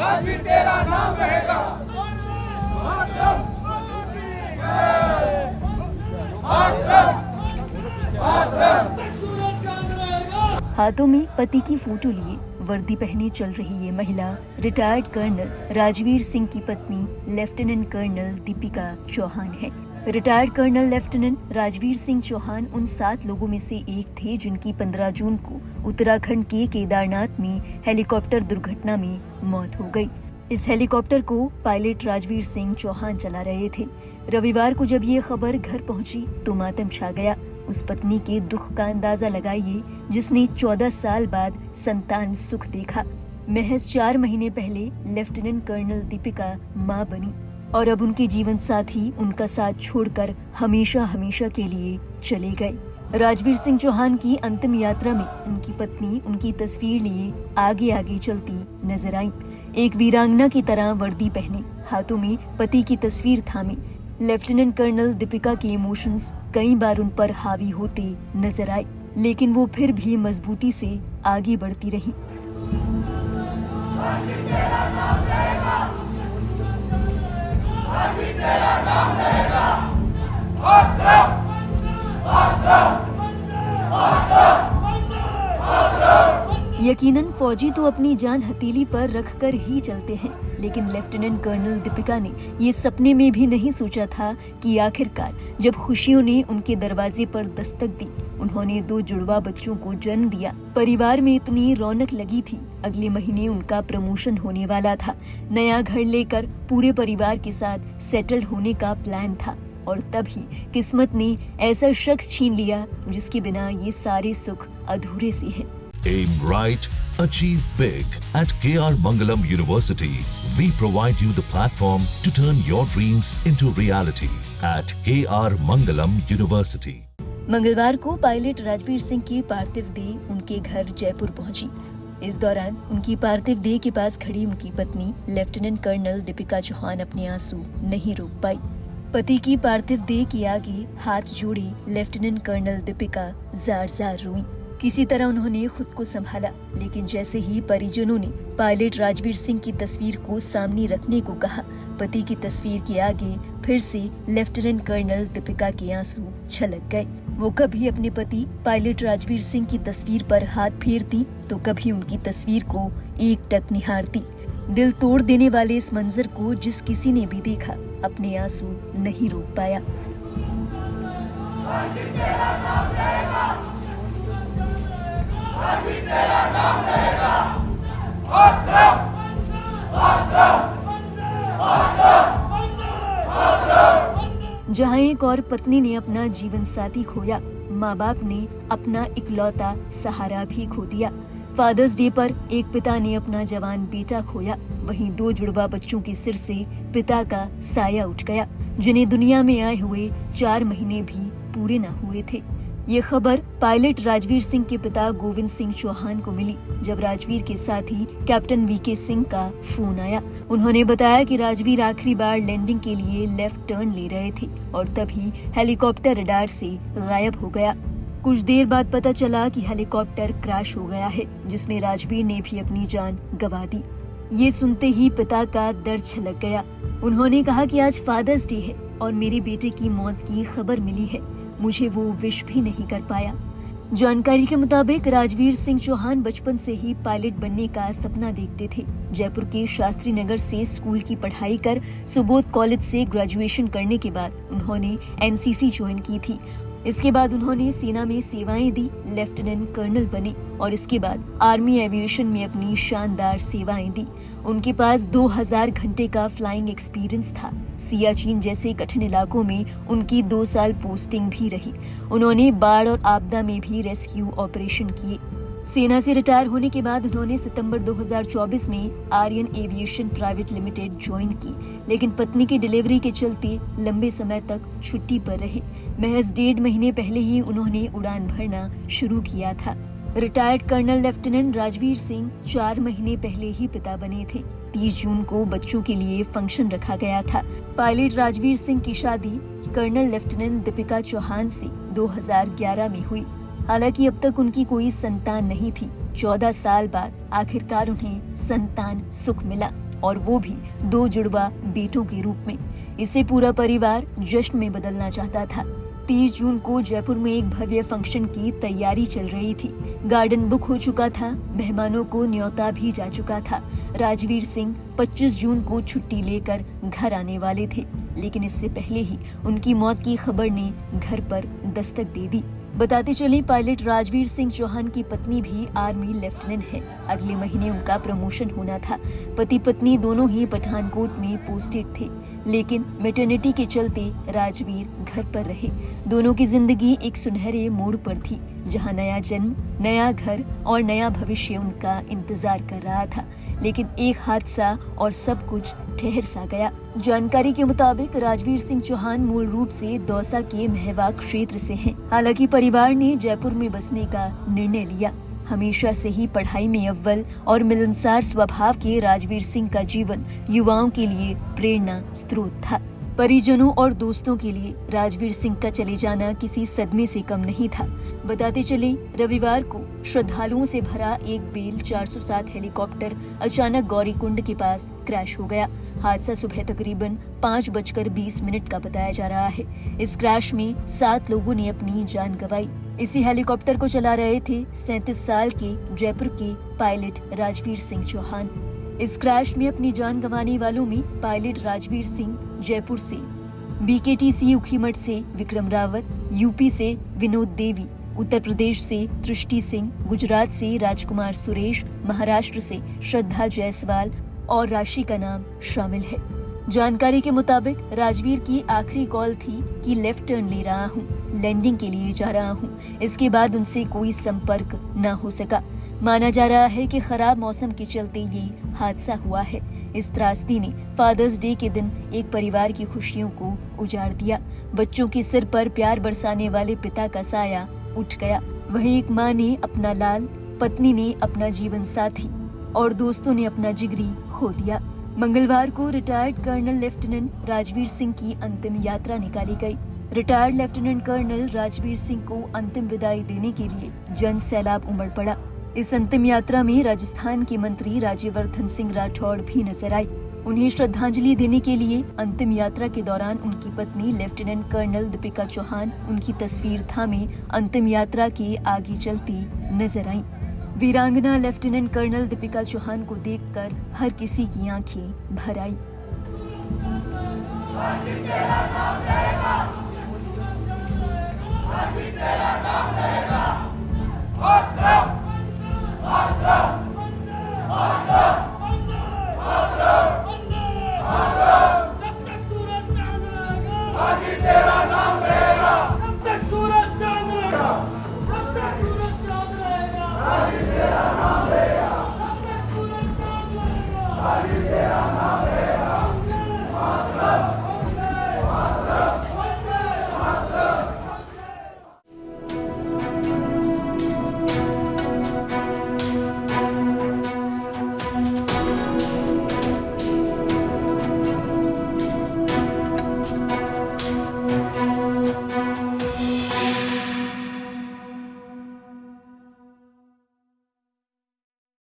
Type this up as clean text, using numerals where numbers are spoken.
राजवीर तेरा नाम रहेगा। मातरम, मातरम, मातरम। हाथों में पति की फोटो लिए वर्दी पहने चल रही ये महिला रिटायर्ड कर्नल राजवीर सिंह की पत्नी लेफ्टिनेंट कर्नल दीपिका चौहान है। Retired colonel lieutenant Rajveer Singh Chauhan उन 7 लोगों में से एक थे जिनकी 15 जून को उत्तराखंड के केदारनाथ में हेलीकॉप्टर दुर्घटना में मौत हो गई। इस हेलीकॉप्टर को पायलट राजवीर सिंह चौहान चला रहे थे। रविवार को जब ये खबर घर पहुंची तो मातम छा गया। उस पत्नी के दुख का अंदाजा लगाइए जिसने 14 साल बाद संतान सुख देखा। महज 4 महीने पहले लेफ्टिनेंट कर्नल दीपिका मां बनी और अब उनके जीवन साथी उनका साथ छोड़कर हमेशा हमेशा के लिए चले गए। राजवीर सिंह चौहान की अंतिम यात्रा में उनकी पत्नी उनकी तस्वीर लिए आगे आगे चलती नजर आई। एक वीरांगना की तरह वर्दी पहने, हाथों में पति की तस्वीर थामी लेफ्टिनेंट कर्नल दीपिका के इमोशंस कई बार उन पर हावी होते नजर आए, लेकिन वो फिर भी मजबूती से आगे बढ़ती रही। यकीनन फौजी तो अपनी जान हथेली पर रखकर ही चलते हैं, लेकिन लेफ्टिनेंट कर्नल दीपिका ने ये सपने में भी नहीं सोचा था कि आखिरकार जब खुशियों ने उनके दरवाजे पर दस्तक दी, उन्होंने 2 जुड़वा बच्चों को जन्म दिया। परिवार में इतनी रौनक लगी थी। अगले महीने उनका प्रमोशन होने वाला था। नया घर लेकर पूरे परिवार के साथ सेटल होने का प्लान था और तभी किस्मत ने ऐसा शख्स छीन लिया जिसके बिना ये सारे सुख अधूरे से हैं। Aim right, achieve big. At KR Mangalam University, we provide you the platform to turn your dreams into reality. At KR Mangalam University. मंगलवार को पायलट राजवीर सिंह की पार्थिव देह उनके घर जयपुर पहुंची। इस दौरान उनकी पार्थिव देह के पास खड़ी उनकी पत्नी लेफ्टिनेंट कर्नल दीपिका चौहान अपने आंसू नहीं रोक पाई। पति की पार्थिव देह के आगे हाथ जोड़े लेफ्टिनेंट कर्नल दीपिका जार-जार रोईं। किसी तरह उन्होंने खुद को संभाला, लेकिन जैसे ही परिजनों ने पायलट राजवीर सिंह की तस्वीर को सामने रखने को कहा, पति की तस्वीर के आगे फिर से लेफ्टिनेंट कर्नल दीपिका के आंसू छलक गए। वो कभी अपने पति पायलट राजवीर सिंह की तस्वीर पर हाथ फेरती तो कभी उनकी तस्वीर को एकटक निहारती। दिल तोड़ देने वाले इस मंजर को जिस किसी ने भी देखा, अपने आंसू नहीं रोक पाया। जहाँ एक और पत्नी ने अपना जीवन साथी खोया, माँ बाप ने अपना इकलौता सहारा भी खो दिया। फादर्स डे पर एक पिता ने अपना जवान बेटा खोया, वहीं 2 जुड़वा बच्चों के सिर से पिता का साया उठ गया, जिन्हें दुनिया में आए हुए 4 महीने भी पूरे न हुए थे। ये खबर पायलट राजवीर सिंह के पिता गोविंद सिंह चौहान को मिली जब राजवीर के साथी कैप्टन वीके सिंह का फोन आया। उन्होंने बताया कि राजवीर आखिरी बार लैंडिंग के लिए लेफ्ट टर्न ले रहे थे और तभी हेलीकॉप्टर रडार से गायब हो गया। कुछ देर बाद पता चला कि हेलीकॉप्टर क्रैश हो गया है, जिसमें राजवीर ने भी अपनी जान गंवा दी। ये सुनते ही पिता का दर्द छलक गया। उन्होंने कहा कि आज फादर्स डे है और मेरे बेटे की मौत की खबर मिली है, मुझे वो विश भी नहीं कर पाया। जानकारी के मुताबिक राजवीर सिंह चौहान बचपन से ही पायलट बनने का सपना देखते थे। जयपुर के शास्त्री नगर से स्कूल की पढ़ाई कर सुबोध कॉलेज से ग्रेजुएशन करने के बाद उन्होंने एनसीसी ज्वाइन की थी। इसके बाद उन्होंने सेना में सेवाएं दी, लेफ्टिनेंट कर्नल बने और इसके बाद आर्मी एविएशन में अपनी शानदार सेवाएं दी। उनके पास 2000 घंटे का फ्लाइंग एक्सपीरियंस था। सियाचिन जैसे कठिन इलाकों में उनकी 2 साल पोस्टिंग भी रही। उन्होंने बाढ़ और आपदा में भी रेस्क्यू ऑपरेशन किए। सेना से रिटायर होने के बाद उन्होंने सितंबर 2024 में Aryan aviation private limited join की, लेकिन पत्नी की डिलीवरी के चलते लंबे समय तक छुट्टी पर रहे। महज 1.5 महीने पहले ही उन्होंने उड़ान भरना शुरू किया था। Retired colonel lieutenant Rajveer Singh 4 महीने पहले ही पिता बने थे। 30 जून को बच्चों के लिए फंक्शन रखा गया था। पायलट राजवीर सिंह की शादी कर्नल लेफ्टिनेंट दीपिका चौहान से 2011 में हुई। हालांकि अब तक उनकी कोई संतान नहीं थी। 14 साल बाद आखिरकार उन्हें संतान सुख मिला। और वो भी 2 जुड़वा बेटों के रूप में। इसे पूरा परिवार जश्न में बदलना चाहता था। 30 जून को जयपुर में एक भव्य फंक्शन की तैयारी चल रही थी। गार्डन बुक हो चुका था, मेहमानों को न्योता भी जा चुका था। राजवीर सिंह 25 जून को छुट्टी लेकर घर आने वाले थे, लेकिन इससे पहले ही उनकी मौत की खबर ने घर पर दस्तक दे दी। बताते चले, पायलट राजवीर सिंह चौहान की पत्नी भी आर्मी लेफ्टिनेंट है। अगले महीने उनका प्रमोशन होना था। पति पत्नी दोनों ही पठानकोट में पोस्टेड थे, लेकिन मैटरनिटी के चलते राजवीर घर पर रहे। दोनों की जिंदगी एक सुनहरे मोड़ पर थी, जहां नया जन्म, नया घर और नया भविष्य उनका इंतजार कर रहा था। लेकिन एक हादसा और सब कुछ ठहर सा गया। जानकारी के मुताबिक राजवीर सिंह चौहान मूल रूप से दौसा के महवा क्षेत्र से हैं। हालांकि परिवार ने जयपुर में बसने का निर्णय लिया। हमेशा से ही पढ़ाई में अव्वल और मिलनसार स्वभाव के राजवीर सिंह का जीवन युवाओं के लिए प्रेरणा स्रोत था। परिजनों और दोस्तों के लिए राजवीर सिंह का चले जाना किसी सदमे से कम नहीं था। बताते चले, रविवार को श्रद्धालुओं से भरा एक बेल 407 हेलीकॉप्टर अचानक गौरीकुंड के पास क्रैश हो गया। हादसा सुबह तकरीबन 5:20 का बताया जा रहा है। इस क्रैश में 7 लोगों ने अपनी जान गंवाई। इसी हेलीकॉप्टर को चला रहे थे 37 साल के जयपुर के पायलट राजवीर सिंह चौहान। इस क्रैश में अपनी जान गंवाने वालों में पायलट राजवीर सिंह जयपुर से, बीकेटीसी ऊखीमठ से विक्रम रावत, यूपी से विनोद देवी, उत्तर प्रदेश से तृष्टि सिंह, गुजरात से राजकुमार सुरेश, महाराष्ट्र से श्रद्धा जायसवाल और राशि का नाम शामिल है। जानकारी के मुताबिक राजवीर की आखिरी कॉल थी कि लेफ्ट टर्न ले रहा हूँ, लैंडिंग के लिए जा रहा हूँ। इसके बाद उनसे कोई संपर्क न हो सका। माना जा रहा है कि खराब मौसम के चलते ये हादसा हुआ है। इस त्रासदी ने फादर्स डे के दिन एक परिवार की खुशियों को उजाड़ दिया। बच्चों के सिर पर प्यार बरसाने वाले पिता का साया उठ गया। वहीं एक माँ ने अपना लाल, पत्नी ने अपना जीवन साथी और दोस्तों ने अपना जिगरी खो दिया। मंगलवार को retired colonel lieutenant Rajveer Singh की अंतिम यात्रा निकाली गई। Retired lieutenant colonel Rajveer Singh को अंतिम विदाई देने के लिए जन सैलाब उमड़ पड़ा। इस अंतिम यात्रा में राजस्थान के मंत्री राज्यवर्धन सिंह राठौड़ भी नजर आए। उन्हें श्रद्धांजलि देने के लिए अंतिम यात्रा के दौरान उनकी पत्नी लेफ्टिनेंट कर्नल दीपिका चौहान उनकी तस्वीर थामे अंतिम यात्रा के आगे चलती नजर आईं। वीरांगना लेफ्टिनेंट कर्नल दीपिका चौहान को देखकर हर किसी की आंखें भर आई। Hare